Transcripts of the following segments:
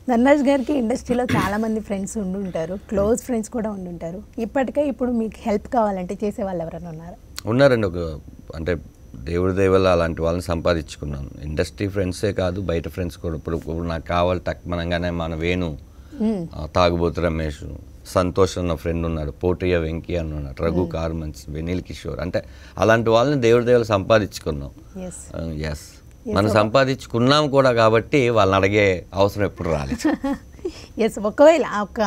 ధనరాజ్ గారికి ఇండస్ట్రీలో చాలామంది ఫ్రెండ్స్ ఉండుంటారు, క్లోజ్ ఫ్రెండ్స్ కూడా ఉండుంటారు. ఇప్పుడు మీకు హెల్ప్ కావాలంటే చేసే వాళ్ళు ఎవరైనా ఉన్నారా? ఉన్నారండి. అంటే దేవుడి దయవల్ల అలాంటి వాళ్ళని సంపాదించుకున్నాను. ఇండస్ట్రీ ఫ్రెండ్సే కాదు, బయట ఫ్రెండ్స్ కూడా. ఇప్పుడు నాకు కావాలి టక్మనంగానే మన వేణు, తాగుబోతు రమేష్, సంతోష్ అన్న ఫ్రెండ్ ఉన్నాడు, పోటియ వెంకీ అని ఉన్నాడు, రఘు కార్మన్స్, వెనిల్ కిషోర్. అంటే అలాంటి వాళ్ళని దేవుడి దయవల్ల సంపాదించుకున్నాం. ఎస్, మనం సంపాదించుకున్నాం కూడా కాబట్టి వాళ్ళని అడిగే అవసరం ఎప్పుడు రాలేదు. ఎస్, ఒకవేళ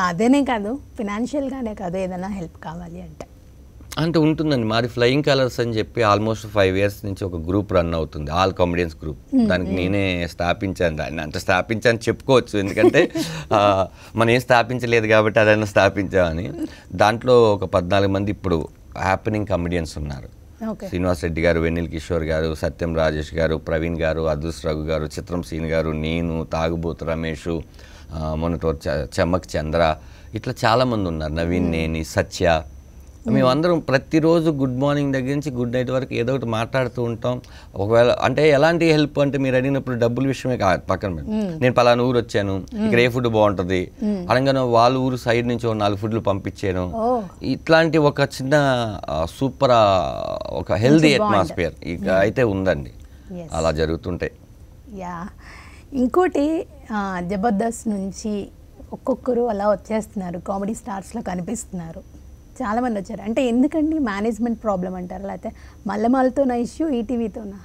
అదేనే కాదు, ఫినాన్షియల్గానే కాదు, ఏదైనా హెల్ప్ కావాలి అంటే ఉంటుందండి. మాది ఫ్లయింగ్ కలర్స్ అని చెప్పి ఆల్మోస్ట్ 5 years నుంచి ఒక గ్రూప్ రన్ అవుతుంది, ఆల్ కామెడియన్స్ గ్రూప్. దానికి నేనే స్థాపించాను దాన్ని. అంటే స్థాపించాను చెప్పుకోవచ్చు, ఎందుకంటే మనం ఏం స్థాపించలేదు కాబట్టి అదైనా స్థాపించామని. దాంట్లో ఒక 14 మంది ఇప్పుడు హ్యాపెనింగ్ కామెడియన్స్ ఉన్నారు. శ్రీనివాస్ రెడ్డి గారు, వెనిల్ కిషోర్ గారు, సత్యం రాజేష్ గారు, ప్రవీణ్ గారు, అదృష్ రఘు గారు, చిత్రం సీన్ గారు, నేను, తాగుబోతు రమేష్, మొన్నటి చెమ్మక్ చంద్ర, ఇట్లా చాలామంది ఉన్నారు, నవీన్, నేని, సత్య. మేమందరం ప్రతిరోజు గుడ్ మార్నింగ్ దగ్గర నుంచి గుడ్ నైట్ వరకు ఏదో ఒకటి మాట్లాడుతూ ఉంటాం. ఒకవేళ అంటే ఎలాంటి హెల్ప్ అంటే మీరు అడిగినప్పుడు డబ్బుల విషయమే కాదు, పక్కన నేను పలానా ఊరు వచ్చాను, ఇక్కడ ఏ ఫుడ్ బాగుంటుంది అనగానే వాళ్ళ ఊరు సైడ్ నుంచి 4 ఫుడ్లు పంపించాను. ఇట్లాంటి ఒక చిన్న సూపర్ ఒక హెల్దీ అట్మాస్ఫియర్ ఇక అయితే ఉందండి. అలా జరుగుతుంటాయి. ఇంకోటి, జబర్దస్త్ నుంచి ఒక్కొక్కరు అలా వచ్చేస్తున్నారు, కామెడీ స్టార్స్లో కనిపిస్తున్నారు, చాలామంది వచ్చారు. అంటే ఎందుకండి? మేనేజ్మెంట్ ప్రాబ్లం అంటారా, లేకపోతే మల్లమాలతోనా ఇష్యూ, ఈటీవీతోనా?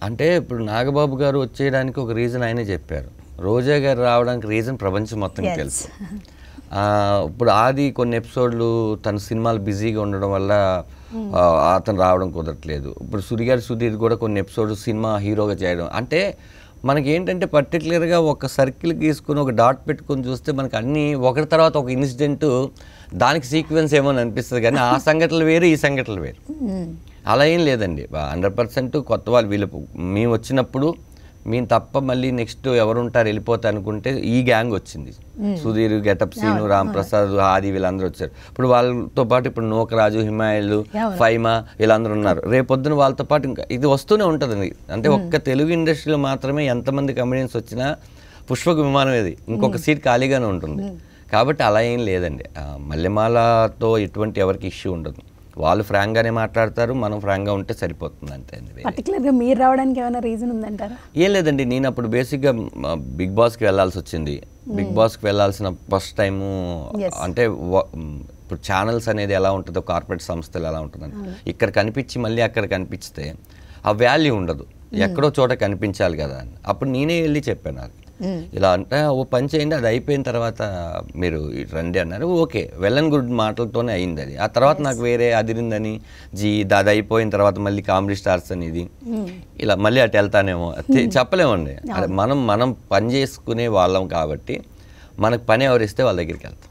అంటే ఇప్పుడు నాగబాబు గారు వచ్చేయడానికి ఒక రీజన్ ఆయనే చెప్పారు, రోజా గారు రావడానికి రీజన్ ప్రపంచం మొత్తం తెలుసు. ఇప్పుడు ఆది కొన్ని ఎపిసోడ్లు తన సినిమాలు బిజీగా ఉండడం వల్ల అతను రావడం కుదరట్లేదు. ఇప్పుడు సుధీర్ కూడా కొన్ని ఎపిసోడ్లు సినిమా హీరోగా చేయడం. అంటే మనకి ఏంటంటే పర్టికులర్గా ఒక సర్కిల్ గీసుకుని ఒక డాట్ పెట్టుకొని చూస్తే మనకు అన్నీ ఒకటి తర్వాత ఒక ఇన్సిడెంట్, దానికి సీక్వెన్స్ ఏమో అనిపిస్తుంది, కానీ ఆ సంఘటనలు వేరు, ఈ సంఘటనలు వేరు. అలా ఏం లేదండి. 100% కొత్త వాళ్ళు. మేము వచ్చినప్పుడు మేము తప్ప మళ్ళీ నెక్స్ట్ ఎవరు ఉంటారు వెళ్ళిపోతా అనుకుంటే ఈ గ్యాంగ్ వచ్చింది. సుధీర్, గెటప్ సీను, రాంప్రసాద్, ఆది, వీళ్ళందరూ వచ్చారు. ఇప్పుడు వాళ్ళతో పాటు ఇప్పుడు నోకరాజు, హిమాయలు, ఫైమా వీళ్ళందరూ ఉన్నారు. రేపొద్దున వాళ్ళతో పాటు ఇంకా ఇది వస్తూనే ఉంటుంది. అంటే ఒక్క తెలుగు ఇండస్ట్రీలో మాత్రమే ఎంతమంది కమెడియన్స్ వచ్చినా పుష్పక విమానం ఇది, ఇంకొక సీట్ ఖాళీగానే ఉంటుంది. కాబట్టి అలా ఏం లేదండి. మల్లెమాలతో ఎటువంటి ఎవరికి ఇష్యూ ఉండదు. వాళ్ళు ఫ్రాంక్గానే మాట్లాడతారు, మనం ఫ్రాంక్గా ఉంటే సరిపోతుంది అంతే. పర్టికులర్గా మీరు రావడానికి ఏమైనా రీజన్ ఉందంటారా? ఏం లేదండి. నేను అప్పుడు బేసిక్గా బిగ్ బాస్కి వెళ్ళాల్సి వచ్చింది. బిగ్ బాస్కి వెళ్ళాల్సిన ఫస్ట్ టైము అంటే ఇప్పుడు ఛానల్స్ అనేది ఎలా ఉంటుందో, కార్పొరేట్ సంస్థలు ఎలా ఉంటుందని ఇక్కడ కనిపించి మళ్ళీ అక్కడ కనిపిస్తే ఆ వాల్యూ ఉండదు, ఎక్కడో చోట కనిపించాలి కదా అని. అప్పుడు నేనే వెళ్ళి చెప్పాను, నాకు ఇలా అంటే ఓ పని చేయండి, అది అయిపోయిన తర్వాత మీరు రండి అన్నారు. ఓకే, వెల్ అండ్ గుడ్ మాటలతోనే అయింది అది. ఆ తర్వాత నాకు వేరే అదిరిందని అది అయిపోయిన తర్వాత మళ్ళీ కామెడీ స్టార్స్ అనేది ఇలా మళ్ళీ అటు వెళ్తానేమో చెప్పలేమండి. మనం పని చేసుకునే వాళ్ళం కాబట్టి మనకు పని ఎవరిస్తే వాళ్ళ దగ్గరికి వెళ్తాం.